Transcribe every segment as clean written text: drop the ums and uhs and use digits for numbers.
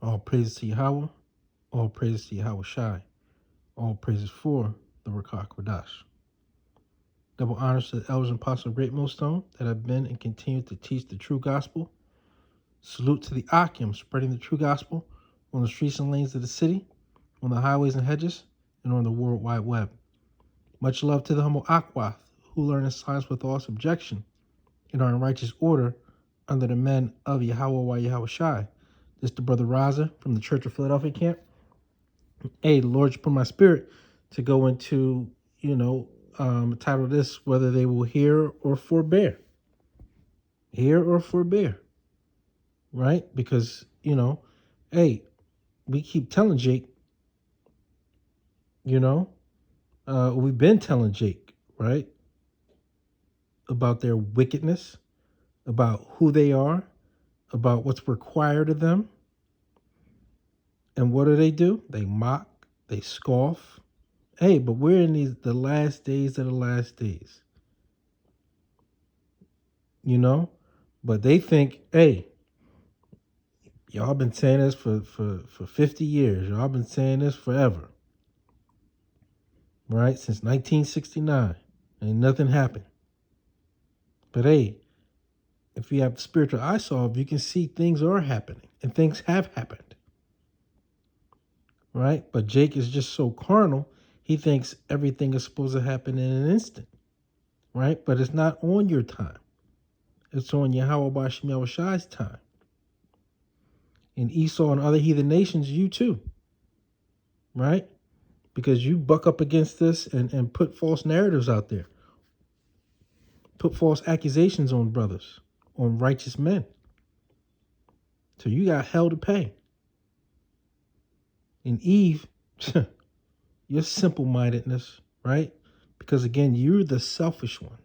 All praises to Yahweh. All praises to Yahweh Shai. All praises for the Rakah Kodash. Double honors to the elders and apostles of Great Millstone that have been and continue to teach the true gospel. Salute to the Akim spreading the true gospel on the streets and lanes of the city, on the highways and hedges, and on the World Wide Web. Much love to the humble Akwath, who learn in science with all subjection and are in righteous order under the men of Yahweh Yahweh Shai. This is the brother Raza from the Church of Philadelphia camp. Hey, the Lord just put my spirit to go into, title this, whether they will hear or forbear. Hear or forbear. Right? Because, hey, we keep telling Jake, we've been telling Jake, right? About their wickedness, about who they are, about what's required of them. And what do? They mock, they scoff. Hey, but we're in the last days of the last days. But they think, hey, y'all been saying this for 50 years. Y'all been saying this forever. Right? Since 1969. Ain't nothing happened. But hey, if you have spiritual eye solve, you can see things are happening. And things have happened. Right? But Jake is just so carnal, he thinks everything is supposed to happen in an instant. Right? But it's not on your time. It's on Yahweh Bashim Yahweh Shai's time. And Esau and other heathen nations, you too. Right? Because you buck up against this and put false narratives out there. Put false accusations on brothers, on righteous men. So you got hell to pay. And Eve, your simple-mindedness, right? Because again, you're the selfish one.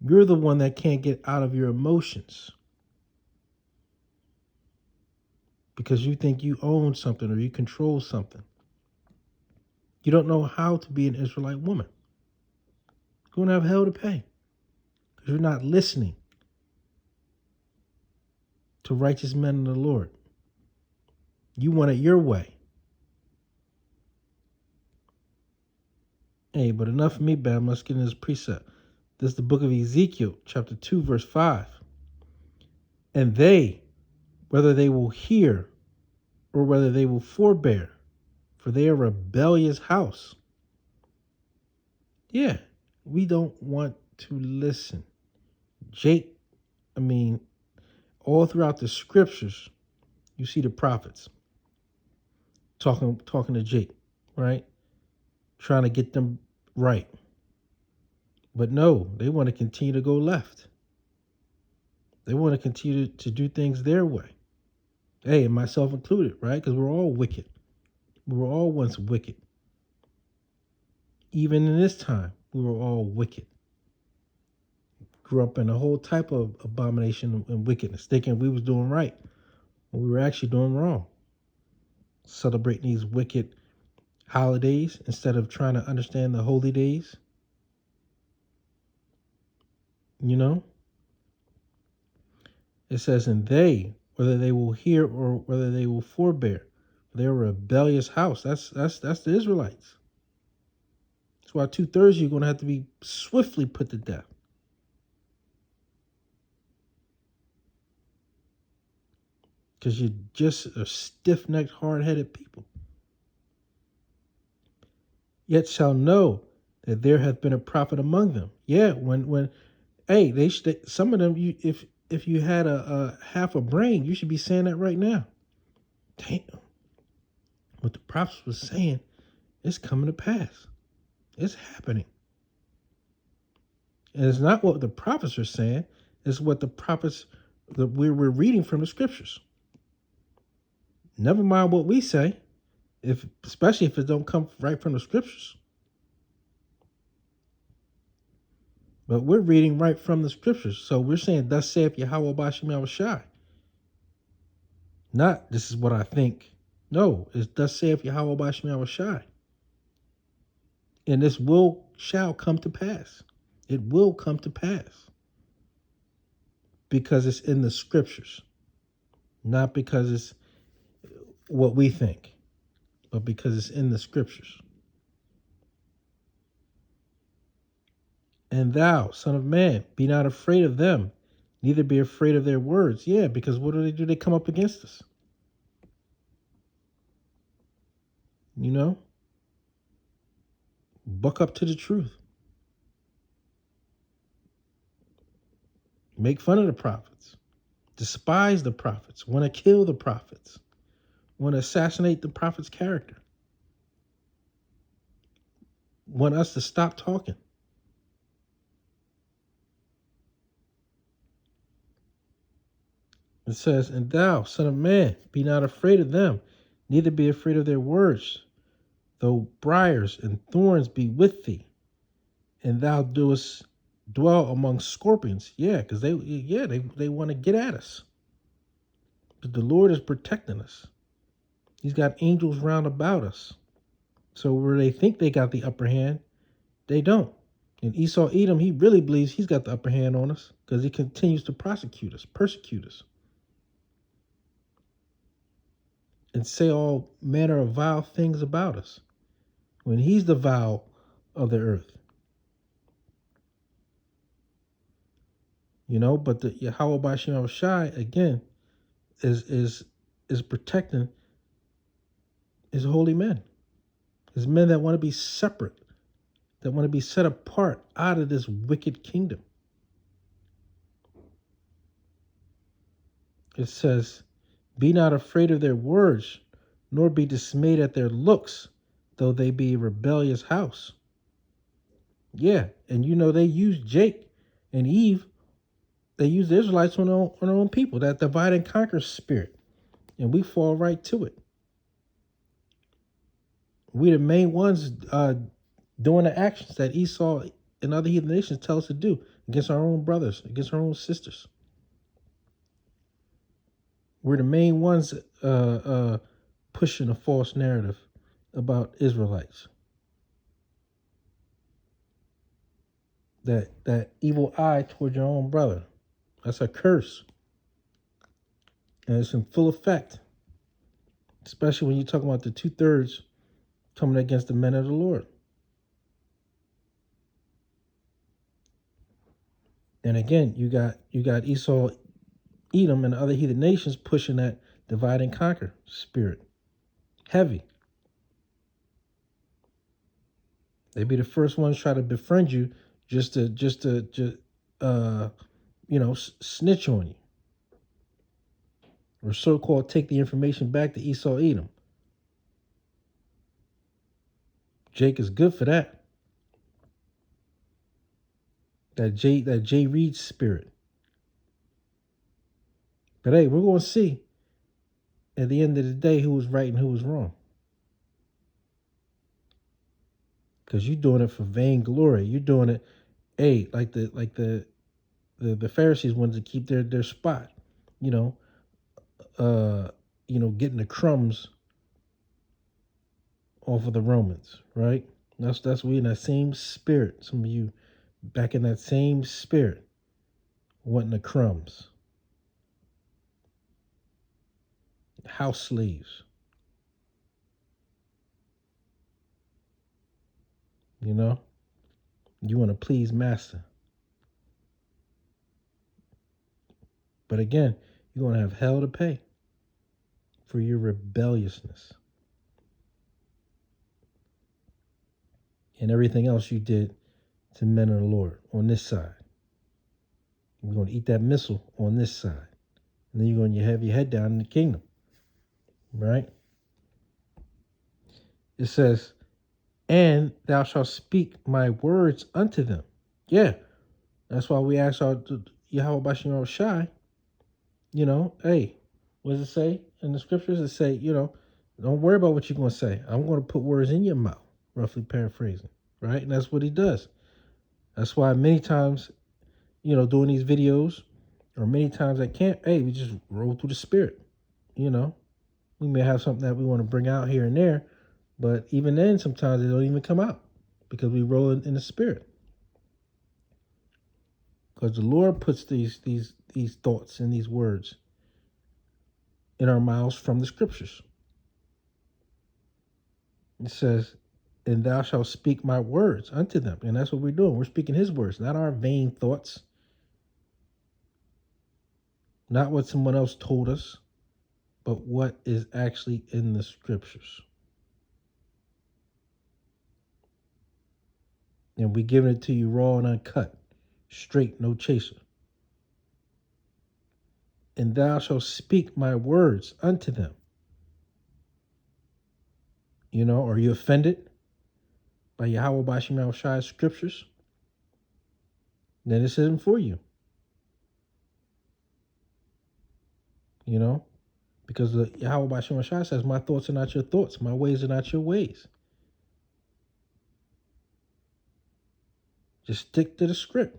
You're the one that can't get out of your emotions. Because you think you own something or you control something. You don't know how to be an Israelite woman. You're going to have hell to pay. Because you're not listening to righteous men in the Lord. You want it your way. Hey, but enough of me, Bam. Let's get into this precept. This is the book of Ezekiel, chapter 2, verse 5. And they, whether they will hear or whether they will forbear, for they are a rebellious house. Yeah, we don't want to listen. Jake, all throughout the scriptures, you see the prophets talking to Jake, right? Trying to get them right. But no, they want to continue to go left. They want to continue to do things their way. Hey, and myself included, right? Because we're all wicked. We were all once wicked. Even in this time, we were all wicked. Grew up in a whole type of abomination and wickedness, thinking we was doing right when we were actually doing wrong. Celebrating these wicked holidays instead of trying to understand the holy days. It says, and they, whether they will hear or whether they will forbear, they're a rebellious house. That's the Israelites. That's why 2/3 you're going to have to be swiftly put to death. Because you're just a stiff-necked, hard-headed people. Yet shall know that there hath been a prophet among them. Yeah, hey, some of them, if you had a half a brain, you should be saying that right now. Damn. What the prophets was saying is coming to pass. It's happening. And it's not what the prophets are saying, it's what the prophets that we're reading from the scriptures. Never mind what we say, especially if it don't come right from the scriptures. But we're reading right from the scriptures. So we're saying, thus saith Yahweh Bashim Yahweh Shai. Not, this is what I think. No, it's thus saith Yahweh Bashim Yahweh Shai. And this shall come to pass. It will come to pass. Because it's in the scriptures. not because it's what we think, but because it's in the scriptures. And thou, son of man, be not afraid of them, neither be afraid of their words. Yeah, because what do? They come up against us. You know? Buck up to the truth. Make fun of the prophets. Despise the prophets. Want to kill the prophets. Want to assassinate the prophet's character. Want us to stop talking. It says, and thou, son of man, be not afraid of them, neither be afraid of their words, though briars and thorns be with thee, and thou doest dwell among scorpions. Yeah, because they want to get at us. But the Lord is protecting us. He's got angels round about us. So where they think they got the upper hand, they don't. And Esau Edom, he really believes he's got the upper hand on us because he continues to persecute us, and say all manner of vile things about us when he's the vile of the earth. You know, but the Yahweh Bashim Shai again is protecting his holy men, his men that want to be separate, that want to be set apart out of this wicked kingdom. It says, be not afraid of their words, nor be dismayed at their looks, though they be a rebellious house. Yeah, and you know they used Jake and Eve. They used the Israelites on their own people, that divide and conquer spirit. And we fall right to it. We the main ones doing the actions that Esau and other heathen nations tell us to do against our own brothers, against our own sisters. We're the main ones pushing a false narrative about Israelites. That evil eye toward your own brother. That's a curse. And it's in full effect. Especially when you talk about the 2/3 coming against the men of the Lord. And again, you got Esau, Edom, and the other heathen nations pushing that divide and conquer spirit. Heavy. They be the first ones try to befriend you just to snitch on you. Or so-called take the information back to Esau, Edom. Jake is good for that. That J Reed spirit. But hey, we're going to see at the end of the day who was right and who was wrong. Because you're doing it for vainglory. You're doing it, hey, like the Pharisees wanted to keep their spot. Getting the crumbs off of the Romans, right? That's we in that same spirit. Some of you back in that same spirit, wanting the crumbs. House slaves. You know? You want to please master. But again, you're going to have hell to pay for your rebelliousness. And everything else you did to men of the Lord on this side. You're going to eat that missile on this side. And then you're going to have your head down in the kingdom. Right? It says, and thou shalt speak my words unto them. Yeah. That's why we ask our Yahweh Bashim Shai, hey, what does it say in the scriptures? It say, don't worry about what you're going to say. I'm going to put words in your mouth, roughly paraphrasing, right? And that's what he does. That's why many times, doing these videos, or many times I can't, hey, we just roll through the spirit, We may have something that we want to bring out here and there, but even then, sometimes they don't even come out because we roll in the spirit. Because the Lord puts these thoughts and these words in our mouths from the scriptures. It says, and thou shalt speak my words unto them. And that's what we're doing. We're speaking his words, not our vain thoughts, not what someone else told us, but what is actually in the scriptures. And we giving it to you raw and uncut, straight, no chaser. And thou shalt speak my words unto them. Are you offended by Yahweh Bashim Shai's scriptures? Then this isn't for you. Because the Yahweh Bashim Shai says, my thoughts are not your thoughts, my ways are not your ways. Just stick to the script.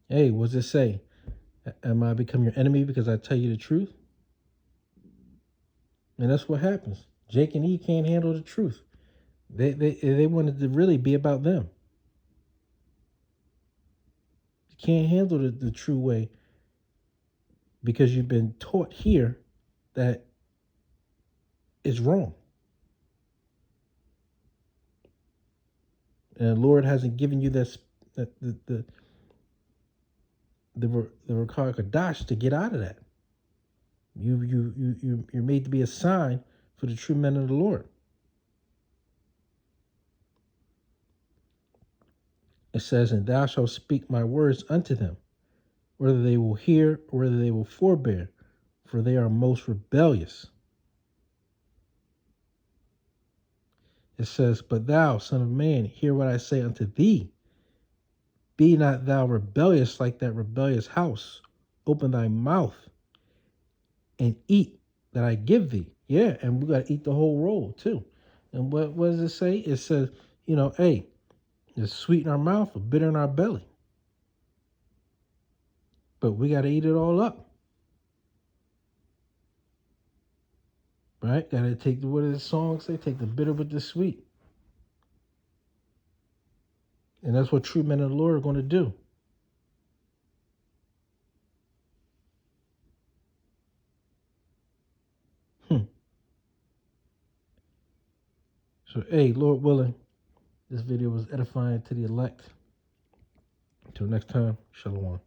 Hey, what does it say? Am I become your enemy because I tell you the truth? And that's what happens. Jake and Eve can't handle the truth. They wanted to really be about them. You can't handle the true way because you've been taught here that it's wrong. And the Lord hasn't given you the Rakar Kadash to get out of that. You're made to be a sign for the true men of the Lord. It says, and thou shalt speak my words unto them, whether they will hear or whether they will forbear, for they are most rebellious. It says, but thou, son of man, hear what I say unto thee. Be not thou rebellious like that rebellious house. Open thy mouth and eat that I give thee. Yeah, and we got to eat the whole roll too. And what does it say? It says, hey, it's sweet in our mouth, but bitter in our belly. But we got to eat it all up. Right? Got to take what does the song say? Take the bitter with the sweet. And that's what true men of the Lord are going to do. So, hey, Lord willing, this video was edifying to the elect. Until next time, shalom.